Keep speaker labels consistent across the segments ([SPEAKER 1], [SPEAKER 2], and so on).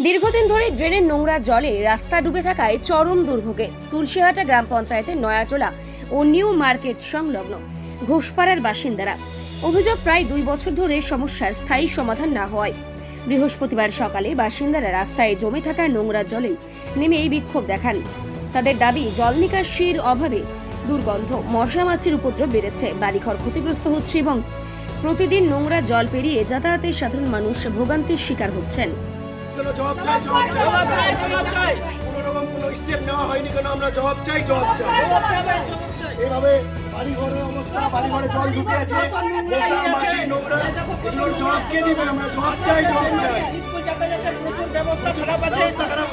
[SPEAKER 1] দীর্ঘদিন ধরে ড্রেনের নোংরা জলে রাস্তা ডুবে থাকায় চরম দুর্ভোগে তুলসীহাটা গ্রাম পঞ্চায়েতের নয়াটোলা ও নিউ মার্কেট সংলগ্ন ঘোষপাড়ার বাসিন্দারা। অভিযোগ, প্রায় 2 বছর ধরে সমস্যার স্থায়ী সমাধান না হওয়ায় বৃহস্পতিবার সকালে বাসিন্দারা রাস্তায় জমে থাকা নোংরা জলে নেমে বিক্ষোভ দেখান। তাদের দাবি, জল নিকাশির অভাবে দুর্গন্ধ, মশা মাছির উপদ্রব বেড়েছে, বাড়িঘর ক্ষতিগ্রস্ত হচ্ছে এবং প্রতিদিন নোংরা জল পেরিয়ে যাতায়াতে সাধারণ মানুষ ভোগান্তির শিকার হচ্ছেন।
[SPEAKER 2] জবাব চাই। কোনো রকম কোনো স্টেপ নেওয়া হয়নি কেন? আমরা জবাব চাই। এইভাবে বাড়িঘরের অবস্থা, বাড়িঘরে জল ঢুকে আছে, মশা মাছি নোংরা, এগুলোর জবাব কে দিবে? আমরা জবাব চাই।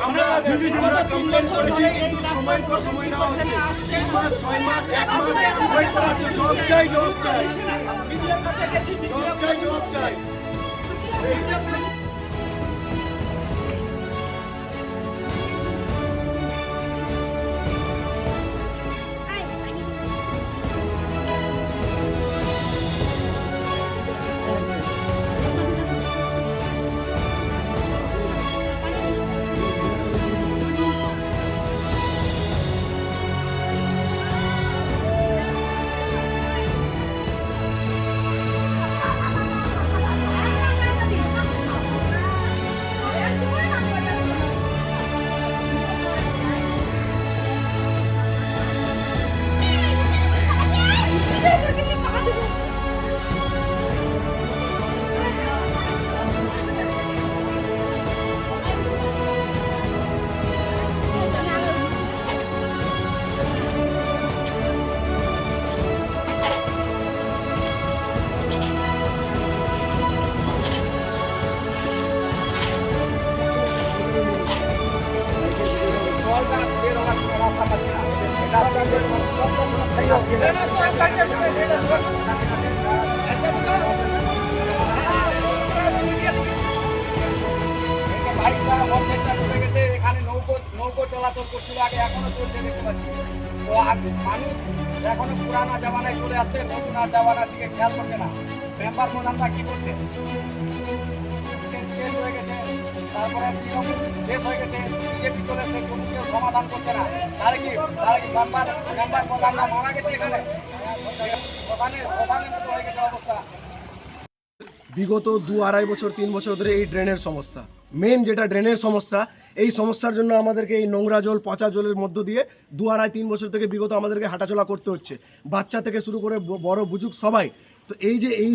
[SPEAKER 2] আমরা বিভিন্ন কমপ্লেন করেছি, কিন্তু সময়ের পর সময় নেওয়া হচ্ছে। 3 মাস, 6 মাস, 1 মাস ওয়েট করা হচ্ছে। জবাব চাই।
[SPEAKER 3] এখানে নৌকো চলাচল করছিল আগে, এখনো চলছে দেখতে পাচ্ছি। তো মানুষ এখনো পুরানা জামানায় চলে আসছে, নতুন জামানার দিকে খেয়াল করছে না। মেম্বার প্রধানরা কি করছে? শেষ হয়ে গেছে, তারপরে শেষ হয়ে গেছে, বিজেপি চলে এসছে, কোনো কেউ সমাধান করছে না। তাহলে কি মেম্বার প্রধানরা মারা গেছে এখানে? প্রধানের মতো হয়ে গেছে অবস্থা।
[SPEAKER 2] বিগত 2-2.5 বছর 3 বছর ধরে এই ড্রেনের সমস্যা, মেন যেটা ড্রেনের সমস্যা, এই সমস্যার জন্য আমাদেরকে এই নোংরা জল, পচা জলের মধ্য দিয়ে 2-2.5-3 বছর থেকে বিগত আমাদেরকে হাঁটাচলা করতে হচ্ছে, বাচ্চা থেকে শুরু করে বড় বুজুর্গ সবাই। তো এই যে এই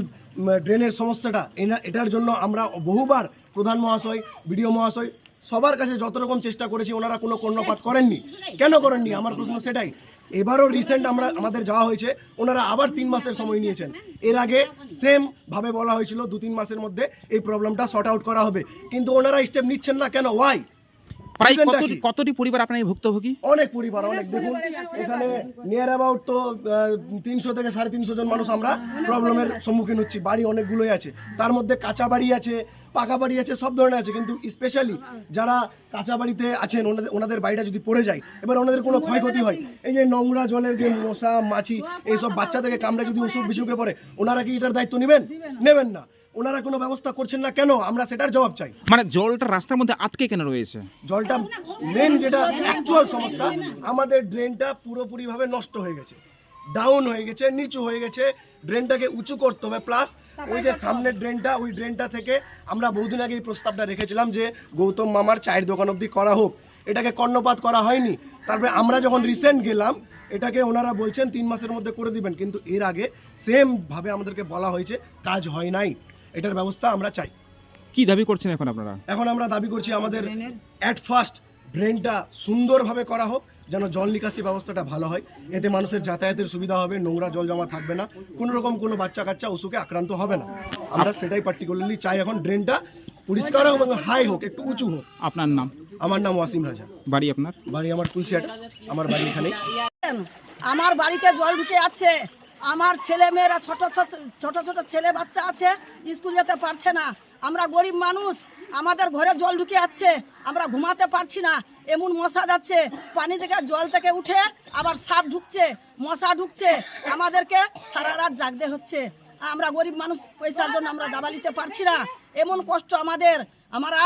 [SPEAKER 2] ড্রেনের সমস্যাটা, এটার জন্য আমরা বহুবার প্রধান মহাশয়, বিডিও মহাশয় সবার কাছে যত রকম চেষ্টা করেছি, ওনারা কোনো কর্ণপাত করেননি। কেন করেননি? আমার প্রশ্ন সেটাই। এবারও রিসেন্ট আমাদের যাওয়া হয়েছে, ওনারা আবার 3 মাসের সময় নিয়েছেন। এর আগে সেম ভাবে বলা হয়েছিল 2-3 মাসের মধ্যে এই প্রবলেমটা সর্ট আউট করা হবে, কিন্তু ওনারা স্টেপ নিচ্ছেন না কেন? ওয়াই?
[SPEAKER 4] প্রায় কতটি পরিবার আপনার ভুক্তভোগী?
[SPEAKER 2] অনেক পরিবার, অনেক। দেখুন এখানে নিয়ার অ্যাবাউট তো 300 থেকে 350 জন মানুষ আমরা প্রবলেমের সম্মুখীন হচ্ছি। বাড়ি অনেকগুলোই আছে, তার মধ্যে কাঁচা বাড়ি আছে, পাকা বাড়ি আছে, সব ধরনের আছে। কিন্তু স্পেশালি যারা কাঁচা বাড়িতে আছেন, ওনাদের বাড়িটা যদি পড়ে যায়, এবার ওনাদের কোনো ক্ষয়ক্ষতি হয়, এই যে নোংরা জলের যে মশা মাছি এইসব বাচ্চা থেকে কামড়ে যদি অসুখ বিসুখে পড়ে, ওনারা কি এটার দায়িত্ব নেবেন না? ওনারা কোনো ব্যবস্থা করছেন না কেন? আমরা সেটার জবাব চাই।
[SPEAKER 4] মানে জলটা রাস্তার মধ্যে আটকে কেন রয়েছে?
[SPEAKER 2] জলটা মেন যেটা অ্যাকচুয়াল সমস্যা, আমাদের ড্রেনটা পুরোপুরিভাবে নষ্ট হয়ে গেছে, ডাউন হয়ে গেছে, নিচু হয়ে গেছে। ড্রেনটাকে উঁচু করতে হবে, প্লাস ওই যে সামনের ড্রেনটা, ওই ড্রেনটা থেকে আমরা বহুদিন আগে এই প্রস্তাবটা রেখেছিলাম যে গৌতম মামার চায়ের দোকান অবধি করা হোক, এটাকে কর্ণপাত করা হয়নি। তারপরে আমরা যখন রিসেন্ট গেলাম, এটাকে ওনারা বলছেন 3 মাসের মধ্যে করে দিবেন, কিন্তু এর আগে সেম ভাবে আমাদেরকে বলা হয়েছে, কাজ হয় নাই। এটার ব্যবস্থা আমরা চাই।
[SPEAKER 4] কি দাবি করছেন এখন আপনারা?
[SPEAKER 2] এখন আমরা দাবি করছি আমাদের অ্যাট ফার্স্ট ড্রেনটা সুন্দরভাবে করা হোক, যেন জল নিকাশি ব্যবস্থাটা ভালো হয়। এতে মানুষের যাতায়াতের সুবিধা হবে, নোংরা জল জমা থাকবে না, কোনো রকম কোনো বাচ্চা কাচ্চা অসুখে আক্রান্ত হবে না। আমরা সেটাই পার্টিকুলারলি চাই। এখন ড্রেনটা পরিষ্কার হোক এবং হাই হোক, একটু উঁচু হোক।
[SPEAKER 4] আপনার নাম?
[SPEAKER 2] আমার নাম ওয়াসিম রাজা।
[SPEAKER 4] বাড়ি আপনার?
[SPEAKER 2] বাড়ি আমার তুলসীহাট, আমার বাড়ি এখানে।
[SPEAKER 5] আমার বাড়িতে জল ঢুকে আছে, আমার ছেলে মেয়েরা ছোট ছোট ছেলে বাচ্চা আছে, স্কুল যেতে পারছে না। আমরা গরিব মানুষ, আমাদের ঘরে জল ঢুকে যাচ্ছে, আমরা ঘুমাতে পারছি না। এমন মশা যাচ্ছে, পানি থেকে জল থেকে উঠে আবার সাপ ঢুকছে, মশা ঢুকছে, আমাদেরকে সারা রাত জাগতে হচ্ছে। আমরা গরিব মানুষ, পয়সার জন্য আমরা দাবা নিতে পারছি না। এমন কষ্ট আমাদের, আমরা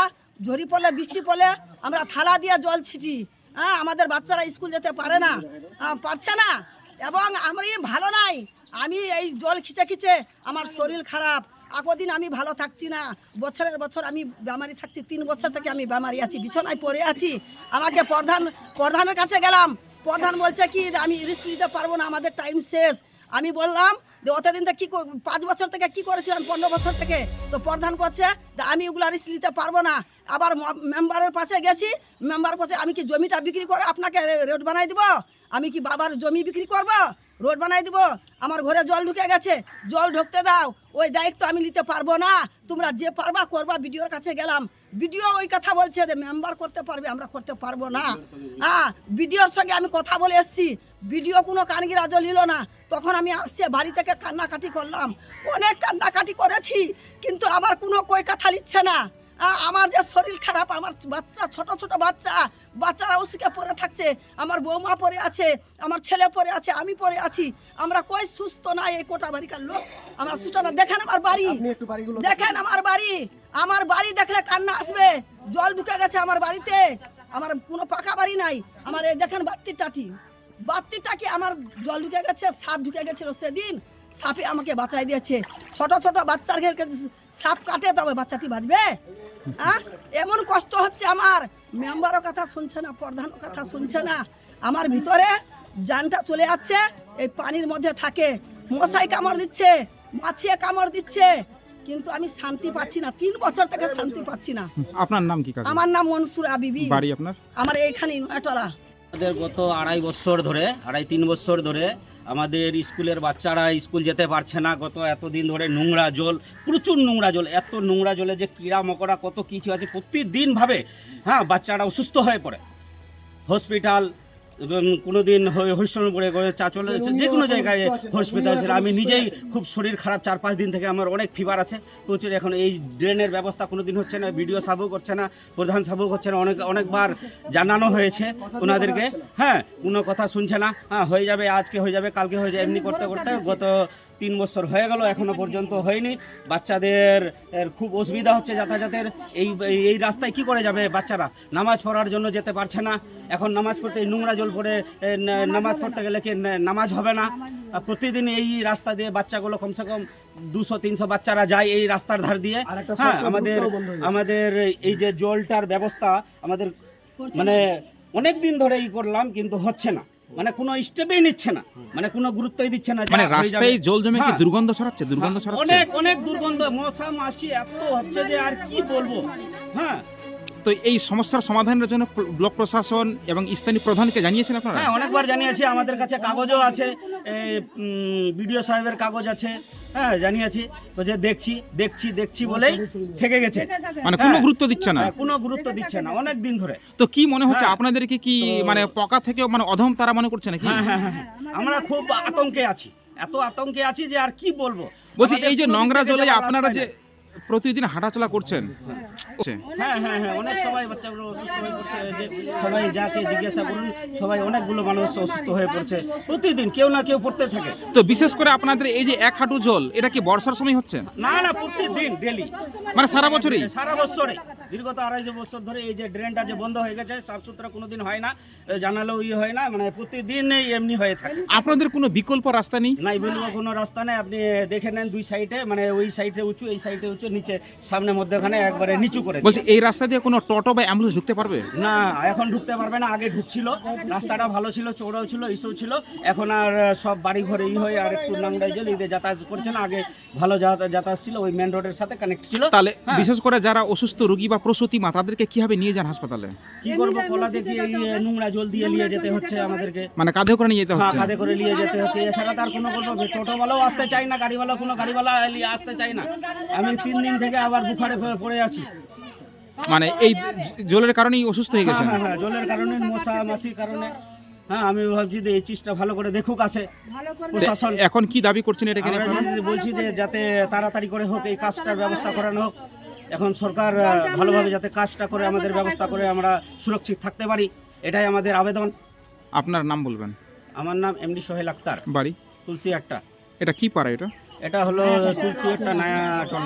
[SPEAKER 5] ঝড়ি পড়লে বৃষ্টি পড়লে আমরা থালা দিয়ে জল ছিটি। হ্যাঁ, আমাদের বাচ্চারা স্কুল যেতে পারে না, পারছে না, এবং আমি ভালো নাই। আমি এই জল খিচে খিচে আমার শরীর খারাপ, আকদিন আমি ভালো থাকছি না। বছরের বছর আমি বেমারি থাকছি, 3 বছর থেকে আমি বেমারি আছি, বিছানায় পড়ে আছি। আমাকে প্রধানের কাছে গেলাম, প্রধান বলছে কি আমি রিস্ক নিতে পারবো না, আমাদের টাইম শেষ। আমি বললাম যে অতদিন থেকে 5 বছর থেকে কি করেছিলাম, 15 বছর থেকে। তো প্রধান করছে যে আমি ওগুলা রিস্ক নিতে পারবো না। আবার মেম্বারের পাশে গেছি, মেম্বার কাছে আমি কি জমিটা বিক্রি করে আপনাকে রোড বানাই দিব? আমি কি বাবার জমি বিক্রি করব, রোড বানাই দিব? আমার ঘরে জল ঢুকে গেছে, জল ঢুকতে দাও, ওই দায়িত্ব আমি নিতে পারবো না, তোমরা যে পারবা করবা। বিডিওর কাছে গেলাম, বিডিও ওই কথা বলছে যে মেম্বার করতে পারবে, আমরা করতে পারবো না। হ্যাঁ, বিডিওর সঙ্গে আমি কথা বলে এসছি, বিডিও কোনো কানগিরাজ নিল না। তখন আমি আসছে বাড়ি থেকে কান্নাকাটি করলাম, অনেক কান্নাকাটি করেছি, কিন্তু আমার কোনো কই কথা নিচ্ছে না। আমার যে শরীর খারাপ, আমার বাচ্চা, ছোট ছোট বাচ্চারা উসকে পড়ে থাকছে, আমার বৌমা পড়ে আছে, আমার ছেলে পড়ে আছে, আমি পড়ে আছি। আমরা কই সুস্থ নাই এই কোটা বাড়িকার লোক, আমরা সুস্থ না। দেখেন আমার বাড়ি,
[SPEAKER 2] আপনি একটু বাড়িগুলো
[SPEAKER 5] দেখেন আমার বাড়ি দেখলে কান্না আসবে। জল ঢুকে গেছে আমার বাড়িতে, আমার কোনো পাকা বাড়ি নাই। আমার এই দেখেন বাত্তিটা কি আমার জল ঢুকে গেছে, সাপ ঢুকে গেছিল সেদিন, সাপে আমাকে বাঁচাই দিয়েছে। ছোট ছোট বাচ্চার ঘেরকে সাপ কাটে তবে বাচ্চাটি বাঁচবে? হ্যাঁ, এমন কষ্ট হচ্ছে আমার। মেম্বারও কথা শুনছে না, প্রধানও কথা শুনছে না। আমার ভিতরে জানটা চলে যাচ্ছে, এই পানির মধ্যে থাকে, মশাই কামড় দিচ্ছে, মাছিয়ে কামড় দিচ্ছে, কিন্তু আমি শান্তি পাচ্ছি না। 3 বছর থেকে শান্তি পাচ্ছি না।
[SPEAKER 4] আপনার নাম কি কাকা?
[SPEAKER 5] আমার নাম মনসুরা বিবি,
[SPEAKER 4] বাড়ি আপনার?
[SPEAKER 5] আমার এইখানে নয়তলা।
[SPEAKER 6] আমাদের গত 2.5-3 বছর ধরে আমাদের স্কুলের বাচ্চারা স্কুল যেতে পারছে না। গত এতদিন ধরে নোংরা জল, প্রচুর নোংরা জল, এত নোংরা জলে যে কীড়া মকড়া কত কিছু আছে প্রতিদিন ভাবে। হ্যাঁ, বাচ্চারা অসুস্থ হয়ে পড়ে, হসপিটাল কোনো দিন হরিশ্চন্দ্রপুরে চলে যাচ্ছে, যে কোনো জায়গায় হসপিটাল ছিল। আমি নিজেই খুব শরীর খারাপ, 4-5 দিন থেকে আমার অনেক ফিভার আছে প্রচুর। এখন এই ড্রেনের ব্যবস্থা কোনো দিন হচ্ছে না, বিডিও সাহেবও করছে না, প্রধান সাহেবও করছে না। অনেকবার জানানো হয়েছে ওনাদেরকে, হ্যাঁ, কোনো কথা শুনছে না। হ্যাঁ, হয়ে যাবে, আজকে হয়ে যাবে, কালকে হয়ে যাবে, এমনি করতে করতে গত 3 বছর হয়ে গেল, এখনো পর্যন্ত হয়নি। বাচ্চাদের খুব অসুবিধা হচ্ছে যাতায়াতের। এই রাস্তায় কি করে যাবে বাচ্চারা? নামাজ পড়ার জন্য যেতে পারছে না। এখন নামাজ পড়তে নোংরা জল পড়ে নামাজ পড়তে গেলে কি নামাজ হবে না? প্রতিদিন এই রাস্তা দিয়ে বাচ্চাগুলো কমসে কম 200-300 বাচ্চারা যায় এই রাস্তার ধার দিয়ে। হ্যাঁ, আমাদের এই যে জলটার ব্যবস্থা আমাদের মানে অনেক দিন ধরে করলাম, কিন্তু হচ্ছে না, মানে কোনো স্টেপই নিচ্ছে না, মানে কোনো গুরুত্বই দিচ্ছে না।
[SPEAKER 4] মানে রাস্তায় জল জমে কি দুর্গন্ধ ছড়াচ্ছে?
[SPEAKER 6] অনেক দুর্গন্ধ, মশা মাছি এত হচ্ছে যে আর কি বলবো। হ্যাঁ,
[SPEAKER 4] তো এই সমস্যার সমাধানের জন্য ব্লক প্রশাসন এবং স্থানীয় প্রধানকে জানিয়েছেন আপনারা?
[SPEAKER 6] হ্যাঁ, অনেকবার জানিয়েছি, আমাদের কাছে কাগজও আছে, বিডিও সাহেবের কাগজ আছে। হ্যাঁ, জানিয়েছি, তো যে দেখছি বলেই থেকে গেছে,
[SPEAKER 4] মানে কোনো গুরুত্ব দিচ্ছে না।
[SPEAKER 6] কোনো গুরুত্ব দিচ্ছে না অনেক দিন ধরে।
[SPEAKER 4] তো কি মনে হচ্ছে আপনাদেরকে, কি মানে পকা থেকে মানে অধম তারা মনে করছে নাকি?
[SPEAKER 6] হ্যাঁ, আমরা খুব আতঙ্কে আছি, এত আতঙ্কে আছি যে আর কি বলবো।
[SPEAKER 4] বলছি এই যে নোংরা জলে আপনারা যে প্রতিদিন হাঁটাচলা করছেন,
[SPEAKER 6] হ্যাঁ, অনেক সবাই বাচ্চাগুলো অসুস্থ হয়ে পড়ছে, যে সবাই যাকে জিজ্ঞাসা করুন সবাই অনেকগুলো মানুষ অসুস্থ হয়ে পড়ছে প্রতিদিন, কেউ না কেউ পড়তে থাকে।
[SPEAKER 4] তো বিশেষ করে আপনাদের এই যে 1 হাঁটু জল, এটা কি বর্ষার সময় হচ্ছে?
[SPEAKER 6] না, প্রতিদিন ডেলি,
[SPEAKER 4] মানে সারা বছরই?
[SPEAKER 6] সারা বছরে, দীর্ঘত 2.5 বছর ধরে এই যে ড্রেনটা যে বন্ধ হয়ে গেছে, সাফ সুতরা কোনোদিন হয় না, জানালেও হয় না, মানে প্রতিদিন এমনি হয়ে থাকে।
[SPEAKER 4] আপনাদের কোনো বিকল্প রাস্তা নেই?
[SPEAKER 6] নাই, বলবো কোনো রাস্তা নেই। আপনি দেখে নেন 2 সাইডে, মানে ওই সাইডে উঁচু, এই সাইডে উঁচু, নিচে সামনে মধ্যখানে একবারে নিচু করে।
[SPEAKER 4] বলছি এই রাস্তা দিয়ে কোনো টোটো বা অ্যাম্বুলেন্স ঢুকতে পারবে?
[SPEAKER 6] না, এখন ঢুকতে পারবে না। আগে ঢুকছিল, রাস্তাটা ভালো ছিল, চৌড়াও ছিল, ইস্যু ছিল। এখন আর সব বাড়ি ঘরে হয়ে আর একটু নোংরা জল যাতায়াত করছে না। আগে ভালো যাতায়াত ছিল, ওই মেন রোডের সাথে কানেক্ট ছিল।
[SPEAKER 4] তাহলে বিশেষ করে যারা অসুস্থ রোগী বা প্রসূতি মা, তাদেরকে কিভাবে নিয়ে যান হাসপাতালে?
[SPEAKER 6] কি করবো, কোলা থেকে এই নোংরা জল দিয়ে নিয়ে যেতে হচ্ছে আমাদেরকে,
[SPEAKER 4] মানে কাঁধে করে নিয়ে যেতে হচ্ছে?
[SPEAKER 6] কাঁধে করে নিয়ে যেতে হচ্ছে। এছাড়া তার কোনো করবো, টোটোওয়ালাও আসতে চাই না, কোনো গাড়িওয়ালা আসতে চাই না। আমি 3 দিন থেকে আবার বুখারে পড়ে আছি,
[SPEAKER 4] মানে এই জলের কারণেই অসুস্থ হয়ে গেছে?
[SPEAKER 6] হ্যাঁ, জলের কারণে, মশা মাছির কারণে। হ্যাঁ, আমি ভাবছি যে এই চিজটা ভালো করে দেখুক আসে প্রশাসন।
[SPEAKER 4] এখন কি দাবি করছেন এটা?
[SPEAKER 6] বলছি যে যাতে তাড়াতাড়ি করে হোক, এই কাজটার ব্যবস্থা করানো হোক। এখন সরকার ভালোভাবে যাতে কাজটা করে আমাদের ব্যবস্থা করে আমরা সুরক্ষিত থাকতে পারি, এটাই আমাদের আবেদন।
[SPEAKER 4] আপনার নাম বলবেন?
[SPEAKER 6] আমার নাম এমডি সোহেল আক্তার,
[SPEAKER 4] বাড়ি?
[SPEAKER 6] তুলসী আট্টা।
[SPEAKER 4] এটা কি পাড়া? এটা
[SPEAKER 6] হলো তুলসী আট্টা, নয়া টলা।